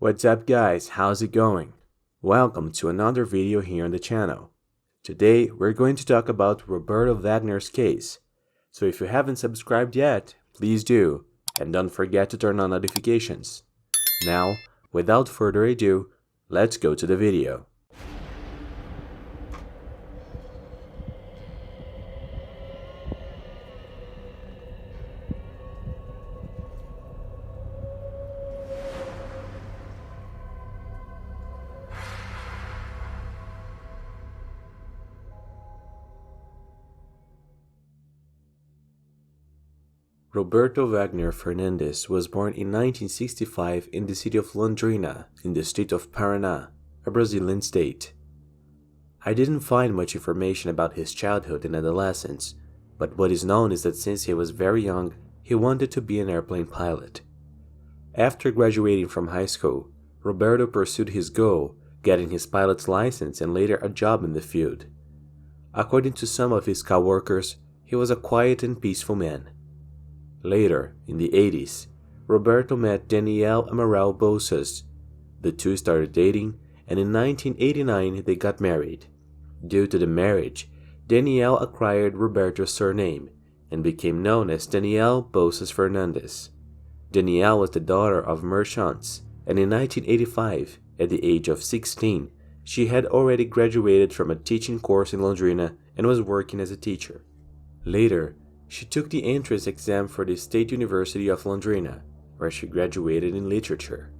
What's up guys, how's it going? Welcome to another video here on the channel. Today we're going to talk about Roberto Wagner's case. So if you haven't subscribed yet, please do, and don't forget to turn on notifications. Now, without further ado, let's go to the video. Roberto Wagner Fernandes was born in 1965 in the city of Londrina, in the state of Paraná, a Brazilian state. I didn't find much information about his childhood and adolescence, but what is known is that since he was very young, he wanted to be an airplane pilot. After graduating from high school, Roberto pursued his goal, getting his pilot's license and later a job in the field. According to some of his co-workers, he was a quiet and peaceful man. Later, in the 80s, Roberto met Danielle Amaral Bolsas. The two started dating, and in 1989 they got married. Due to the marriage, Danielle acquired Roberto's surname and became known as Danielle Bolsas Fernandes. Danielle was the daughter of merchants, and in 1985, at the age of 16, she had already graduated from a teaching course in Londrina and was working as a teacher. Later, she took the entrance exam for the State University of Londrina, where she graduated in literature.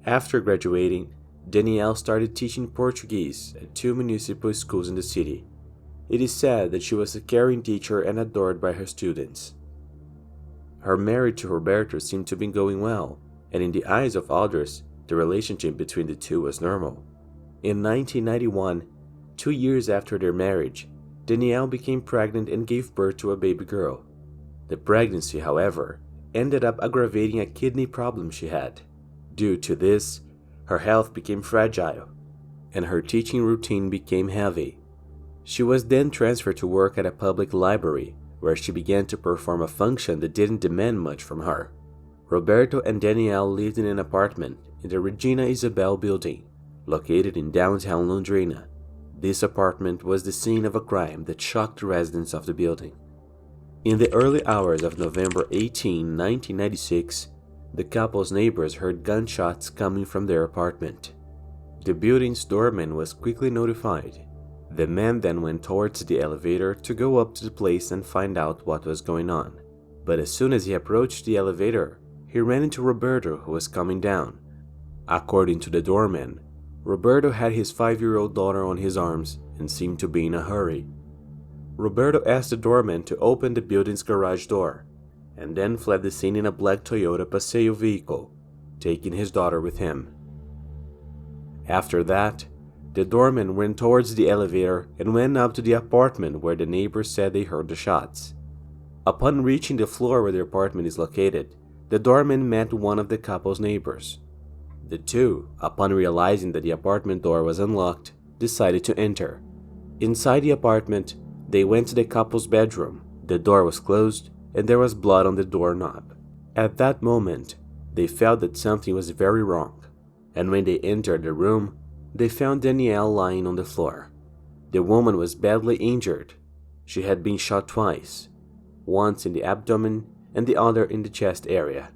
After graduating, Danielle started teaching Portuguese at two municipal schools in the city. It is said that she was a caring teacher and adored by her students. Her marriage to Roberto seemed to be going well, and in the eyes of others, the relationship between the two was normal. In 1991, 2 years after their marriage, Danielle became pregnant and gave birth to a baby girl. The pregnancy, however, ended up aggravating a kidney problem she had. Due to this, her health became fragile, and her teaching routine became heavy. She was then transferred to work at a public library, where she began to perform a function that didn't demand much from her. Roberto and Danielle lived in an apartment in the Regina Isabel building, located in downtown Londrina. This apartment was the scene of a crime that shocked the residents of the building. In the early hours of November 18, 1996, the couple's neighbors heard gunshots coming from their apartment. The building's doorman was quickly notified. The man then went towards the elevator to go up to the place and find out what was going on. But as soon as he approached the elevator, he ran into Roberto, who was coming down. According to the doorman, Roberto had his 5-year-old daughter on his arms and seemed to be in a hurry. Roberto asked the doorman to open the building's garage door, and then fled the scene in a black Toyota Paseo vehicle, taking his daughter with him. After that, the doorman went towards the elevator and went up to the apartment where the neighbors said they heard the shots. Upon reaching the floor where their apartment is located, the doorman met one of the couple's neighbors. The two, upon realizing that the apartment door was unlocked, decided to enter. Inside the apartment, they went to the couple's bedroom. The door was closed, and there was blood on the doorknob. At that moment, they felt that something was very wrong, and when they entered the room, they found Danielle lying on the floor. The woman was badly injured. She had been shot twice, once in the abdomen and the other in the chest area.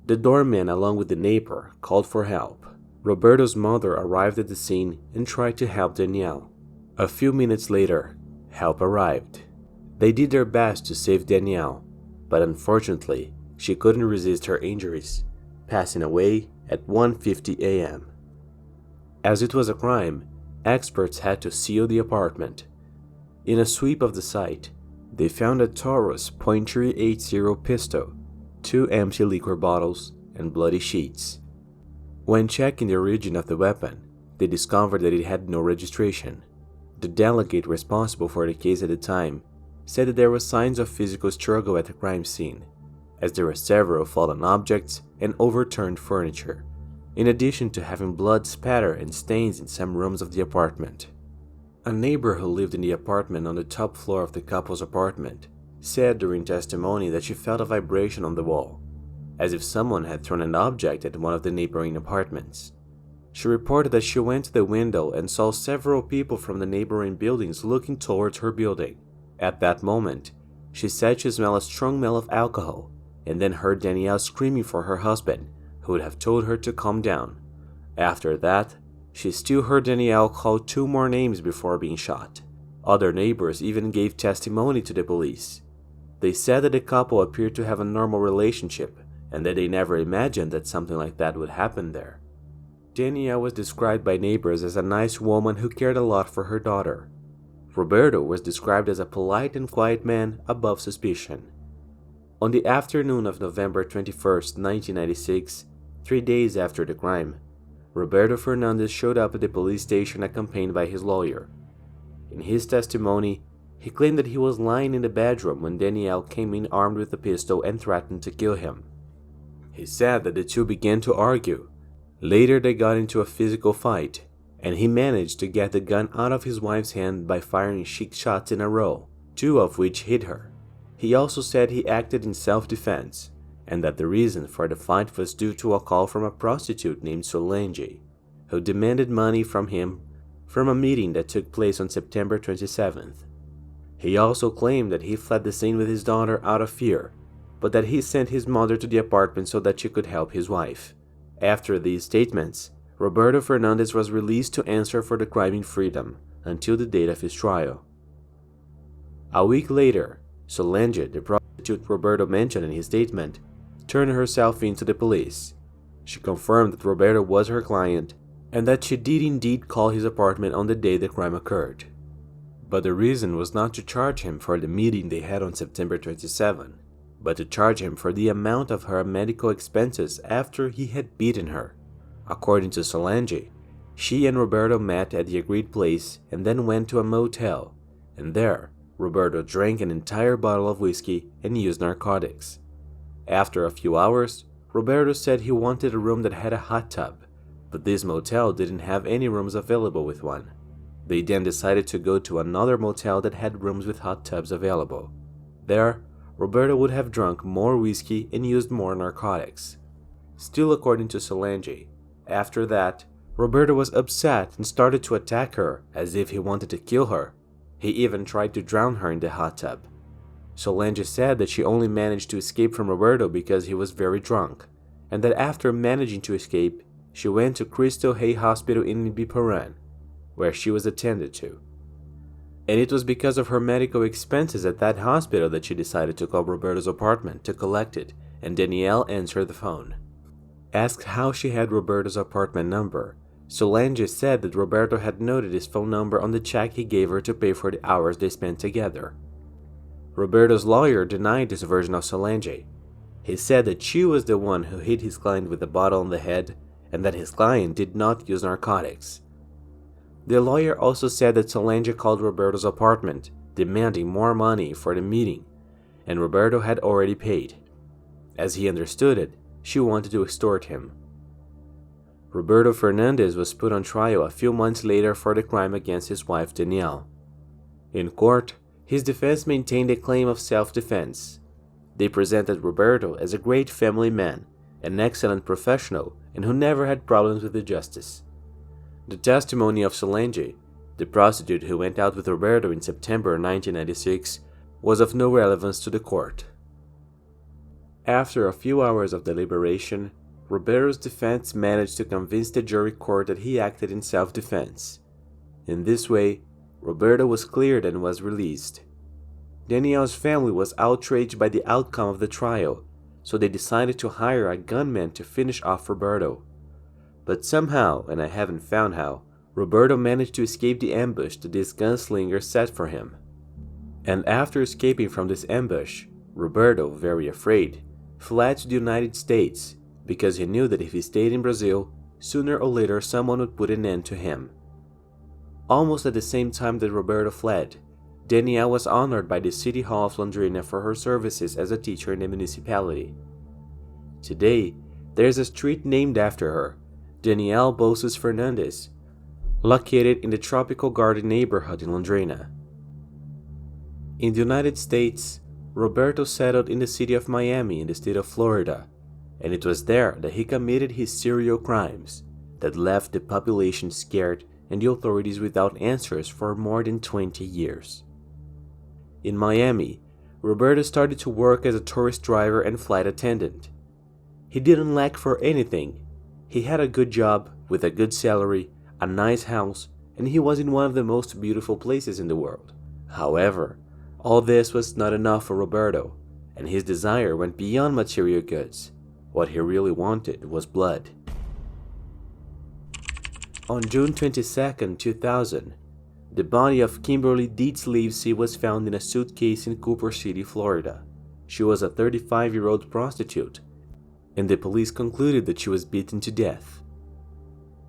The doorman, along with the neighbor, called for help. Roberto's mother arrived at the scene and tried to help Danielle. A few minutes later, help arrived. They did their best to save Danielle, but unfortunately, she couldn't resist her injuries, passing away at 1:50 a.m. As it was a crime, experts had to seal the apartment. In a sweep of the site, they found a Taurus .380 pistol, 2 empty liquor bottles, and bloody sheets. When checking the origin of the weapon, they discovered that it had no registration. The delegate responsible for the case at the time said that there were signs of physical struggle at the crime scene, as there were several fallen objects and overturned furniture, in addition to having blood spatter and stains in some rooms of the apartment. A neighbor who lived in the apartment on the top floor of the couple's apartment said during testimony that she felt a vibration on the wall. as if someone had thrown an object at one of the neighboring apartments. She reported that she went to the window and saw several people from the neighboring buildings looking towards her building. At that moment, she said she smelled a strong smell of alcohol and then heard Danielle screaming for her husband, who would have told her to calm down. After that, she still heard Danielle call 2 more names before being shot. Other neighbors even gave testimony to the police. They said that the couple appeared to have a normal relationship and that they never imagined that something like that would happen there. Danielle was described by neighbors as a nice woman who cared a lot for her daughter. Roberto was described as a polite and quiet man above suspicion. On the afternoon of November 21, 1996, 3 days after the crime, Roberto Fernandes showed up at the police station accompanied by his lawyer. In his testimony, he claimed that he was lying in the bedroom when Danielle came in armed with a pistol and threatened to kill him. He said that the two began to argue. Later they got into a physical fight, and he managed to get the gun out of his wife's hand by firing 6 shots in a row, 2 of which hit her. He also said he acted in self-defense, and that the reason for the fight was due to a call from a prostitute named Solange, who demanded money from him from a meeting that took place on September 27th. He also claimed that he fled the scene with his daughter out of fear, but that he sent his mother to the apartment so that she could help his wife. After these statements, Roberto Fernandes was released to answer for the crime in freedom until the date of his trial. A week later, Solange, the prostitute Roberto mentioned in his statement, turned herself in to the police. She confirmed that Roberto was her client and that she did indeed call his apartment on the day the crime occurred. But the reason was not to charge him for the meeting they had on September 27, but to charge him for the amount of her medical expenses after he had beaten her. According to Solange, she and Roberto met at the agreed place and then went to a motel, and there, Roberto drank an entire bottle of whiskey and used narcotics. After a few hours, Roberto said he wanted a room that had a hot tub, but this motel didn't have any rooms available with one. They then decided to go to another motel that had rooms with hot tubs available. There, Roberto would have drunk more whiskey and used more narcotics. Still according to Solange, after that, Roberto was upset and started to attack her as if he wanted to kill her. He even tried to drown her in the hot tub. Solange said that she only managed to escape from Roberto because he was very drunk, and that after managing to escape, she went to Cristo Rei Hospital in Biparan, where she was attended to. And it was because of her medical expenses at that hospital that she decided to call Roberto's apartment to collect it, and Danielle answered the phone. Asked how she had Roberto's apartment number, Solange said that Roberto had noted his phone number on the check he gave her to pay for the hours they spent together. Roberto's lawyer denied this version of Solange. He said that she was the one who hit his client with a bottle on the head and that his client did not use narcotics. The lawyer also said that Solange called Roberto's apartment, demanding more money for the meeting, and Roberto had already paid. As he understood it, she wanted to extort him. Roberto Fernandes was put on trial a few months later for the crime against his wife Danielle. In court, his defense maintained a claim of self-defense. They presented Roberto as a great family man, an excellent professional, and who never had problems with the justice. The testimony of Solange, the prostitute who went out with Roberto in September 1996, was of no relevance to the court. After a few hours of deliberation, Roberto's defense managed to convince the jury court that he acted in self-defense. In this way, Roberto was cleared and was released. Danielle's family was outraged by the outcome of the trial, so they decided to hire a gunman to finish off Roberto. But somehow, and I haven't found how, Roberto managed to escape the ambush that this gunslinger set for him. And after escaping from this ambush, Roberto, very afraid, fled to the United States because he knew that if he stayed in Brazil, sooner or later someone would put an end to him. Almost at the same time that Roberto fled, Danielle was honored by the City Hall of Londrina for her services as a teacher in the municipality. Today, there is a street named after her, Danielle Bolses Fernandes, located in the Tropical Garden neighborhood in Londrina. In the United States, Roberto settled in the city of Miami in the state of Florida. and it was there that he committed his serial crimes that left the population scared and the authorities without answers for more than 20 years. In Miami, Roberto started to work as a tourist driver and flight attendant. He didn't lack for anything. He had a good job with a good salary, a nice house, and he was in one of the most beautiful places in the world. However, all this was not enough for Roberto, and his desire went beyond material goods. What he really wanted was blood. On June 22, 2000, the body of Kimberly Deeds Livesey was found in a suitcase in Cooper City, Florida. She was a 35-year-old prostitute, and the police concluded that she was beaten to death.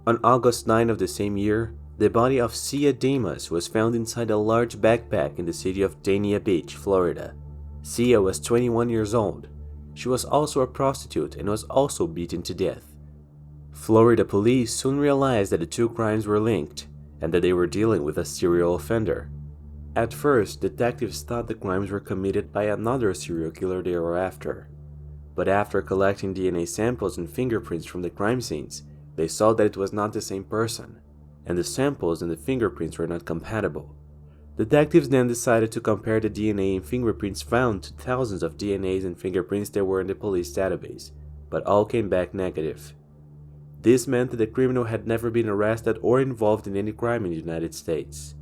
On August 9 of the same year, the body of Sia Damas was found inside a large backpack in the city of Dania Beach, Florida. Sia was 21 years old. She was also a prostitute and was also beaten to death. Florida police soon realized that the two crimes were linked and that they were dealing with a serial offender. At first, detectives thought the crimes were committed by another serial killer they were after. But after collecting DNA samples and fingerprints from the crime scenes, they saw that it was not the same person, and the samples and the fingerprints were not compatible. Detectives then decided to compare the DNA and fingerprints found to thousands of DNAs and fingerprints that were in the police database, but all came back negative. This meant that the criminal had never been arrested or involved in any crime in the United States.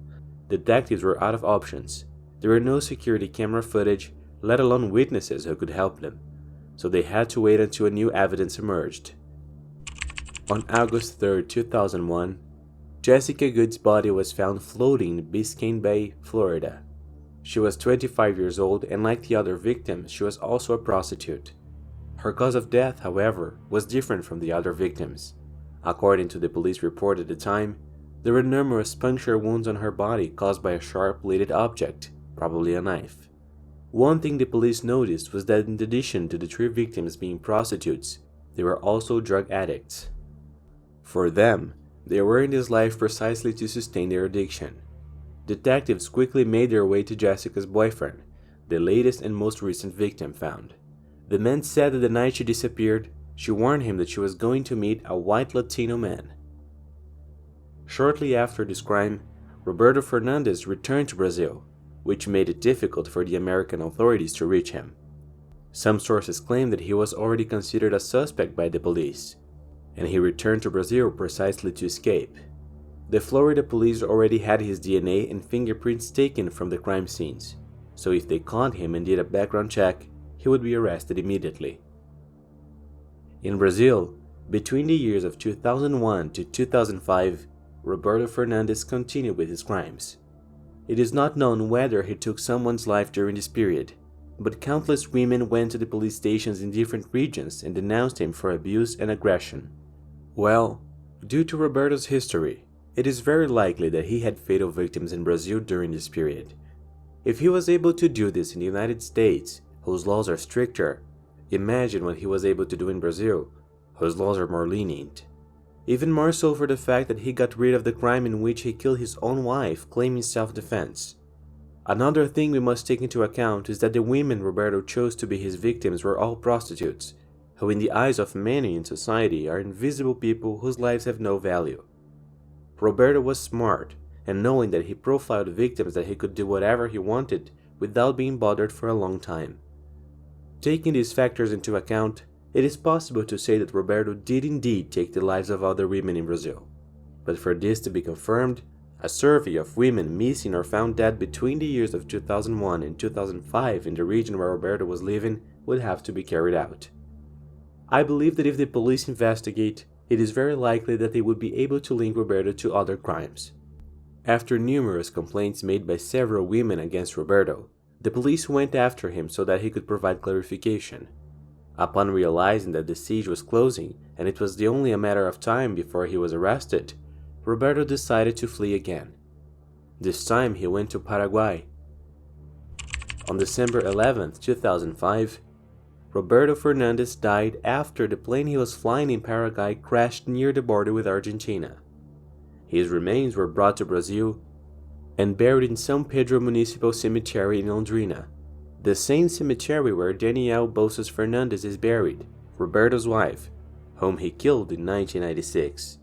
Detectives were out of options. There were no security camera footage, let alone witnesses who could help them, so they had to wait until a new evidence emerged. On August 3, 2001, Jessica Good's body was found floating in Biscayne Bay, Florida. She was 25 years old, and like the other victims, she was also a prostitute. Her cause of death, however, was different from the other victims. According to the police report at the time, there were numerous puncture wounds on her body caused by a sharp-bladed object, probably a knife. One thing the police noticed was that in addition to the three victims being prostitutes, they were also drug addicts. For them, they were in this life precisely to sustain their addiction. Detectives quickly made their way to Jessica's boyfriend, the latest and most recent victim found. The man said that the night she disappeared, she warned him that she was going to meet a white Latino man. Shortly after this crime, Roberto Fernandes returned to Brazil, which made it difficult for the American authorities to reach him. Some sources claim that he was already considered a suspect by the police, and he returned to Brazil precisely to escape. The Florida police already had his DNA and fingerprints taken from the crime scenes, so if they caught him and did a background check, he would be arrested immediately. In Brazil, between the years of 2001 to 2005, Roberto Fernandes continued with his crimes. It is not known whether he took someone's life during this period, but countless women went to the police stations in different regions and denounced him for abuse and aggression. Well, due to Roberto's history, it is very likely that he had fatal victims in Brazil during this period. If he was able to do this in the United States, whose laws are stricter, imagine what he was able to do in Brazil, whose laws are more lenient. Even more so for the fact that he got rid of the crime in which he killed his own wife, claiming self-defense. Another thing we must take into account is that the women Roberto chose to be his victims were all prostitutes, who in the eyes of many in society are invisible people whose lives have no value. Roberto was smart, and knowing that he profiled victims that he could do whatever he wanted without being bothered for a long time. Taking these factors into account, it is possible to say that Roberto did indeed take the lives of other women in Brazil. But for this to be confirmed, a survey of women missing or found dead between the years of 2001 and 2005 in the region where Roberto was living would have to be carried out. I believe that if the police investigate, it is very likely that they would be able to link Roberto to other crimes. After numerous complaints made by several women against Roberto, the police went after him so that he could provide clarification. Upon realizing that the siege was closing and it was only a matter of time before he was arrested, Roberto decided to flee again. This time he went to Paraguay. On December 11, 2005, Roberto Fernandes died after the plane he was flying in Paraguay crashed near the border with Argentina. His remains were brought to Brazil and buried in São Pedro Municipal Cemetery in Londrina, the same cemetery where Daniel Bolsas Fernandes is buried, Roberto's wife, whom he killed in 1996.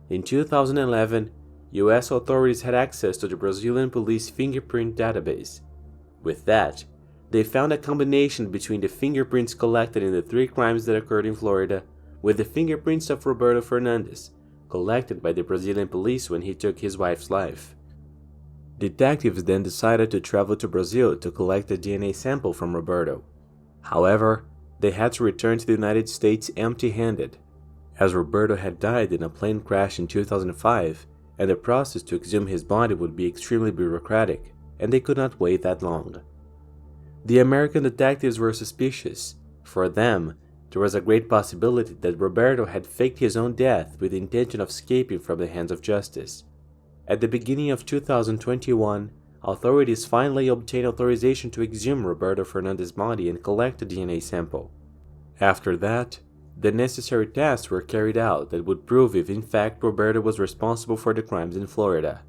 In 2011, US authorities had access to the Brazilian police fingerprint database. With that, they found a combination between the fingerprints collected in the 3 crimes that occurred in Florida with the fingerprints of Roberto Fernandes, collected by the Brazilian police when he took his wife's life. Detectives then decided to travel to Brazil to collect a DNA sample from Roberto. However, they had to return to the United States empty-handed, as Roberto had died in a plane crash in 2005, and the process to exhume his body would be extremely bureaucratic, and they could not wait that long. The American detectives were suspicious. For them, there was a great possibility that Roberto had faked his own death with the intention of escaping from the hands of justice. At the beginning of 2021, authorities finally obtained authorization to exhume Roberto Fernandes' body and collect a DNA sample. After that, the necessary tests were carried out that would prove if in fact Roberto was responsible for the crimes in Florida.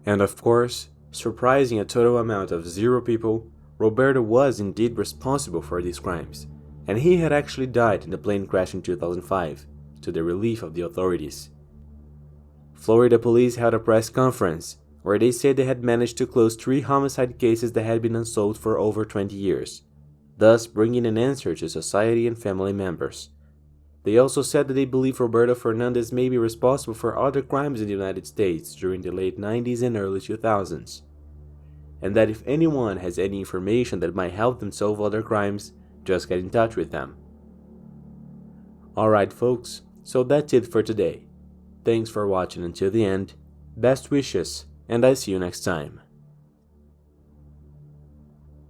And of course, surprising a total amount of 0 people, Roberto was indeed responsible for these crimes, and he had actually died in the plane crash in 2005, to the relief of the authorities. Florida police held a press conference where they said they had managed to close 3 homicide cases that had been unsolved for over 20 years, thus bringing an answer to society and family members. They also said that they believe Roberto Fernandes may be responsible for other crimes in the United States during the late 90s and early 2000s, and that if anyone has any information that might help them solve other crimes, just get in touch with them. Alright folks, so that's it for today. Thanks for watching until the end, best wishes, and I see you next time.